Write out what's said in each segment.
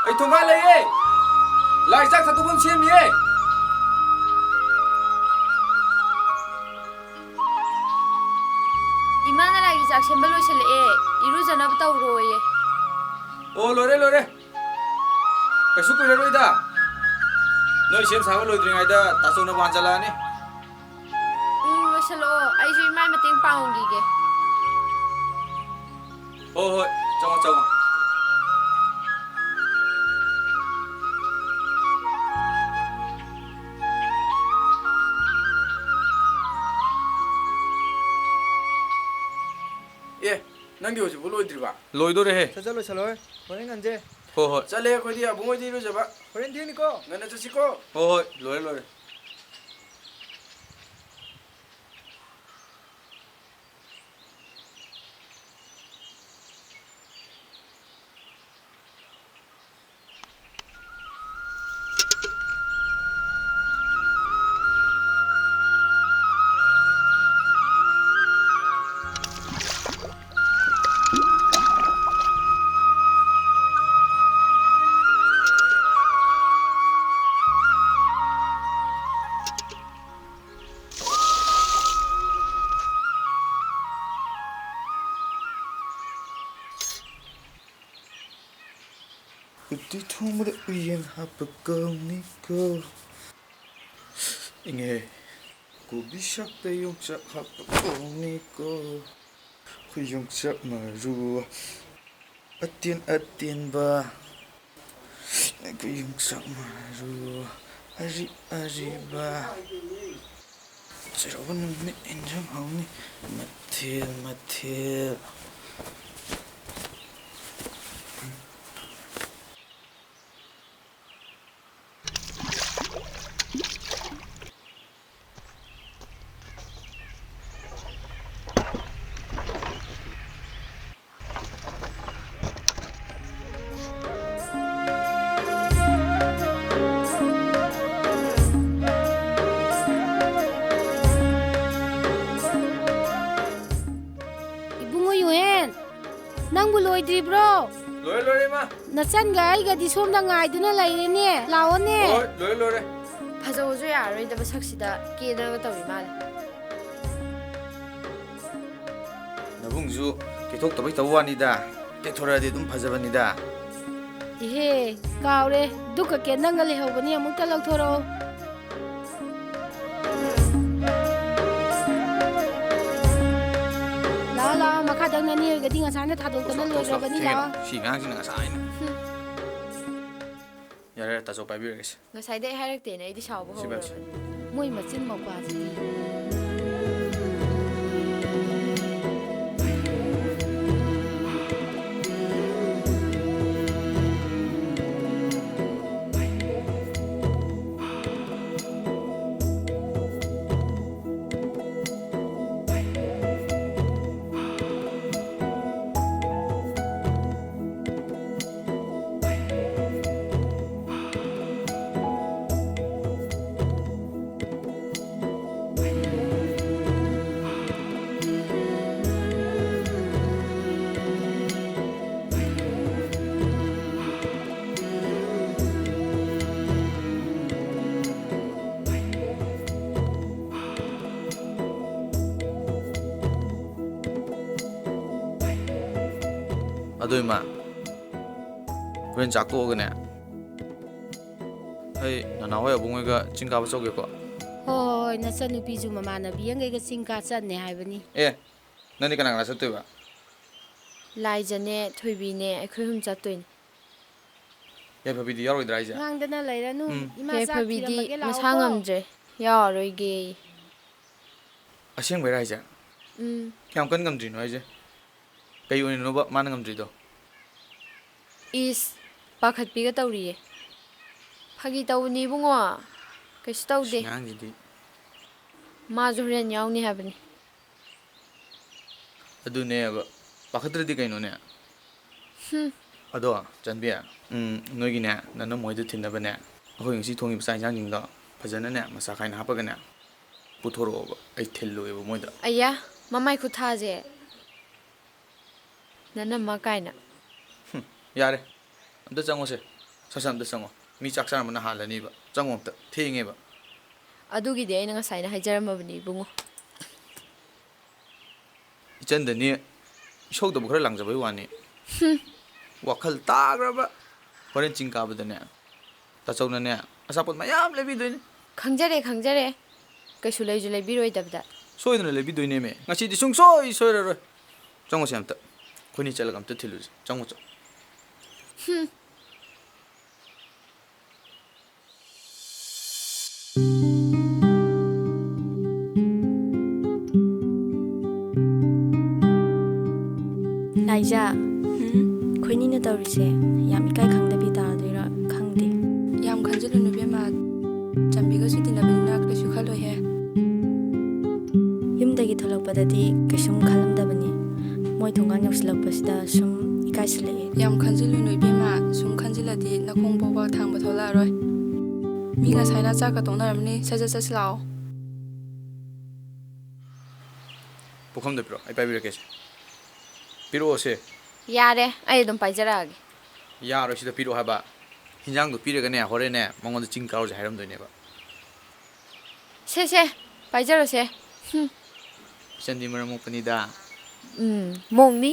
ai thongai lai ye lai jak satu bom sem ye Imana lagi jak sembal lo sele iru jana betau roye oh lore kasu ko roi da noi sem sawa loi dring ai da taso na ban jala ni lo selo ai ju mai mating paung gi ge oh hoi chong ye nang yo jibu loi driba loi do re he chalo horen anje ho ho chale ko dia bungoi di ro jaba horen thi ni ko ngana chu siko ho ho loi Uti thumre uyen hapagong ni ko inge ko bisak te yung sak hapagong ni ko kuyong sak maru atien ba kuyong sak maru ari ba Jerawan mit enjang hau ni mathil bro loi ma nasan ga ai ga di som da ngai duna lai re ne lao ne loi phajo jo ya roi da basak sida ke da ga tawi mal nabung ju ke thok tabai tawani da ke thora di dum phajabani da he kaure duka ke nang le hobani amuk ta lak thoro makha dang nani ga dinga sana thadol kana loi ra bani la si ngang sing nga sai na yare ta so pai bi res nga sai dai hairak te na idi shaw bo ho moi machin ma pa ji adoi ma wen jak to ga ne ai nana wa bungoi ga chingka ba choge ko hoi na san nupi ju mama na biang ga singka chan ne hai bani nani kana sa to ba lai jane thoibi ne akhoi hum chatoi ye phabi di yaroi drai ja ngang dana lai ra nu ima sa phabi di masa ngamje ya roi ge aseng bai rai ja kyam kan ngam dri no ai je kai oi no ba man ngam dri do is pakhat pi ga tawri phagi tawni bungo kaisu tawde ngang ji di ma ju ren yauni habani adu ne ba pakhatri di kai no ne ado chanbia noi gi ne nana moi de thin na ba ne ahoi ngsi thongi sai jang jing da phajana ne masa khai na pa ga ne puthoro ba ai thillo e moi da aya mamai khu tha je nana ma kai na yare amta chango se ꯁꯁꯝꯗ ꯆꯪꯉꯣ ꯃꯤ ꯆꯥꯛ ꯆꯥꯔꯝꯕꯅ ꯍꯥꯜꯂꯅꯤꯕ ꯆꯪꯉꯣ ꯑꯝꯇ ꯊꯦꯡꯉꯦꯕ ꯑꯗꯨꯒꯤꯗꯤ ꯑꯩꯅ ꯉꯁꯥꯏꯅ ꯍꯥꯏꯖꯔꯝꯃꯕꯅꯤ ꯏꯕꯨꯡꯉꯣ ꯏꯆꯟꯗꯅꯤ ꯏꯁꯧꯗꯕꯨ ꯈꯔ ꯂꯥꯡꯖꯕꯩ ꯋꯥꯅꯤ ꯋꯥꯈꯜ ꯇꯥꯈ꯭ꯔꯕ ꯍꯣꯔꯦꯟ ꯆꯤꯡ ꯀꯥꯕꯗꯅꯦ ꯇꯥꯆꯧꯅꯅꯦ ꯑꯆꯥꯄꯣꯠ ꯃꯌꯥꯝ ꯂꯩꯕꯤꯗꯣꯏꯅꯤ ꯈꯪꯖꯔꯦ ꯈꯪꯖꯔꯦ ꯀꯩꯁꯨ ꯂꯩꯁꯨ ꯂꯩꯕꯤꯔꯣꯏꯗꯕꯗ ꯁꯣꯏꯗꯅ ꯂꯩꯕꯤꯗꯣꯏꯅꯦꯃꯦ ꯉꯁꯤꯗꯤ ꯁꯨꯡꯁꯣꯏ ꯁꯣꯏꯔꯔꯣꯏ ꯆꯪꯉꯣꯁꯦ ꯑꯝꯇ ꯑꯩꯈꯣꯏꯅꯤ ꯆꯠꯂꯒ ꯑꯝꯇ ꯊꯤꯜꯂꯨꯁꯦ ꯆꯪꯉꯣ ꯆꯪꯉꯣ ꯂꯥꯏꯖꯥ ꯑꯩꯈꯣꯏꯅꯤꯅ ꯇꯧꯔꯤꯁꯦ ꯌꯥꯝ ꯏꯀꯥꯏ ꯈꯪꯗꯕꯤ ꯇꯥꯗꯣꯏꯔꯥ ꯈꯪꯗꯦ ꯌꯥꯝ ꯈꯟꯖꯤꯜꯂꯨꯅꯨ ꯏꯕꯦꯝꯃ ꯆꯝꯕꯤꯒꯁꯨ ꯇꯤꯟꯅꯕꯅꯤꯅ ꯀꯩꯁꯨ ꯈꯜꯂꯣꯏꯍꯦ ꯌꯨꯝꯗꯒꯤ ꯊꯣꯛꯂꯛꯄꯗꯗꯤ ꯀꯩꯁꯨꯝ ꯈꯜꯂꯝꯗꯕꯅꯤ ꯃꯣꯏ ꯊꯣꯡꯒꯥꯟ ꯌꯧꯁꯤꯜꯂꯛꯄꯁꯤꯗ ꯁꯨꯝ ꯏꯀꯥꯏꯁꯤꯜꯂꯛꯑꯦ ꯌꯥꯝ ꯈꯟꯖꯤꯜꯂꯨꯅꯨ ꯏꯕꯦꯝꯃ ꯁꯨꯝ ꯈꯟꯖꯤꯜꯂꯗꯤ ꯅꯈꯣꯡ ꯐꯥꯎꯕ ꯊꯥꯡꯕ ꯊꯣꯛꯂꯛꯑꯔꯣꯏ ꯃꯤ ꯉꯁꯥꯏꯅ ꯆꯥꯛꯀ ꯇꯣꯛꯅꯔꯝꯅꯤ ꯁꯠ ꯆꯠꯁꯤ ꯂꯥꯛꯑꯣ ꯄꯨꯈꯝꯗ ꯄꯤꯔꯣ ꯑꯩ ꯄꯥꯏꯕꯤꯔꯛꯀꯦꯁꯦ ꯄꯤꯔꯛꯑꯣꯁꯦ ꯌꯥꯔꯦ ꯑꯩ ꯑꯗꯨꯝ ꯄꯥꯏꯖꯔꯛꯑꯒꯦ ꯌꯥꯔꯣꯏ ꯁꯤꯗ ꯄꯤꯔꯛꯑꯣ ꯍꯥꯏꯕ ꯍꯤꯟꯖꯥꯡꯗꯣ ꯄꯤꯔꯒꯅꯦ ꯍꯣꯔꯦꯟꯅꯦ ꯃꯉꯣꯟꯗ ꯆꯤꯡ ꯀꯥꯔꯨꯁꯦ ꯍꯥꯏꯔꯝꯗꯣꯏꯅꯦꯕ ꯁꯦ ꯄꯥꯏꯖꯔꯣꯁꯦ ꯏꯆꯟꯗꯤ ꯃꯔꯝ ꯃꯣꯛꯄꯅꯤꯗ ꯃꯣꯡꯅꯤ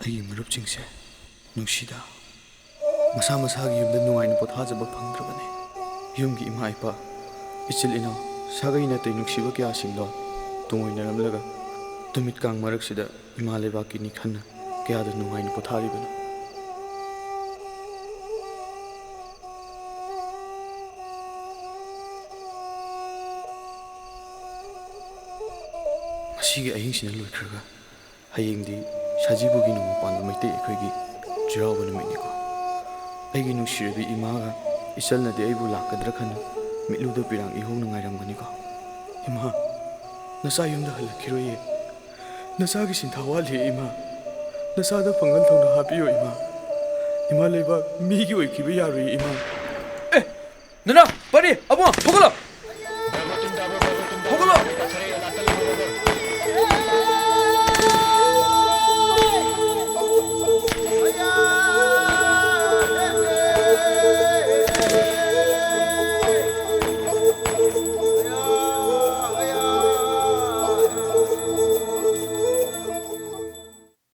ꯑꯩꯒꯤ ꯃꯔꯨꯞꯁꯤꯡꯁꯦ ꯅꯨꯡꯁꯤꯗ ꯃꯁꯥ ꯃꯁꯥꯒꯤ ꯌꯨꯝꯗ ꯅꯨꯡꯉꯥꯏꯅ ꯄꯣꯊꯥꯖꯕ ꯐꯪꯗ꯭ꯔꯕꯅꯤ ꯌꯨꯝꯒꯤ ꯏꯃꯥ ꯏꯄꯥ ꯏꯆꯤꯜ ꯏꯅꯥꯎ ꯁꯥꯒꯩ ꯅꯥꯇꯩ ꯅꯨꯡꯁꯤꯕ ꯀꯌꯥꯁꯤꯡꯗꯣ ꯇꯨꯡꯑꯣꯏꯅꯔꯝꯂꯒ ꯇꯨꯃꯤꯠ ꯀꯥꯡ ꯃꯔꯛꯁꯤꯗ ꯏꯃꯥ ꯂꯩꯕꯥꯛꯀꯤꯅꯤ ꯈꯟꯅ ꯀꯌꯥꯗ ꯅꯨꯡꯉꯥꯏꯅ ꯄꯣꯊꯥꯔꯤꯕꯅꯣ ꯉꯁꯤꯒꯤ ꯑꯍꯤꯡꯁꯤꯅ ꯂꯣꯏꯈ꯭ꯔꯒ ꯍꯌꯦꯡꯗꯤ ꯁꯖꯤꯕꯨꯒꯤ ꯅꯣꯡꯃ ꯄꯥꯟꯕ ꯃꯩꯇꯩ ꯑꯩꯈꯣꯏꯒꯤ ꯆꯩꯔꯥꯎꯕ ꯅꯨꯃꯤꯠꯅꯤꯀꯣ ꯑꯩꯒꯤ ꯅꯨꯡꯁꯤꯔꯕꯤ ꯏꯃꯥꯒ ꯏꯆꯜꯅꯗꯤ ꯑꯩꯕꯨ ꯂꯥꯛꯀꯗ꯭ꯔꯥ ꯈꯟꯅ ꯃꯤꯠꯂꯨꯗ ꯄꯤꯔꯥꯡ ꯏꯍꯧꯅ ꯉꯥꯏꯔꯝꯒꯅꯤꯀꯣ ꯏꯃꯥ ꯅꯆꯥ ꯌꯨꯝꯗ ꯍꯜꯂꯛꯈꯤꯔꯣꯏꯌꯦ ꯅꯆꯥꯒꯤ ꯁꯤꯟꯊꯥ ꯋꯥꯠꯂꯤ ꯏꯃꯥ ꯅꯆꯥꯗ ꯄꯥꯡꯒꯜ ꯊꯧꯅ ꯍꯥꯞꯄꯤꯌꯣ ꯏꯃꯥ ꯏꯃꯥ ꯂꯩꯕꯥꯛ ꯃꯤꯒꯤ ꯑꯣꯏꯈꯤꯕ ꯌꯥꯔꯣꯏ ꯏꯃꯥ ꯅꯅꯥ ꯄꯔꯤ ꯑꯕꯣ ꯊꯣꯛꯂꯣ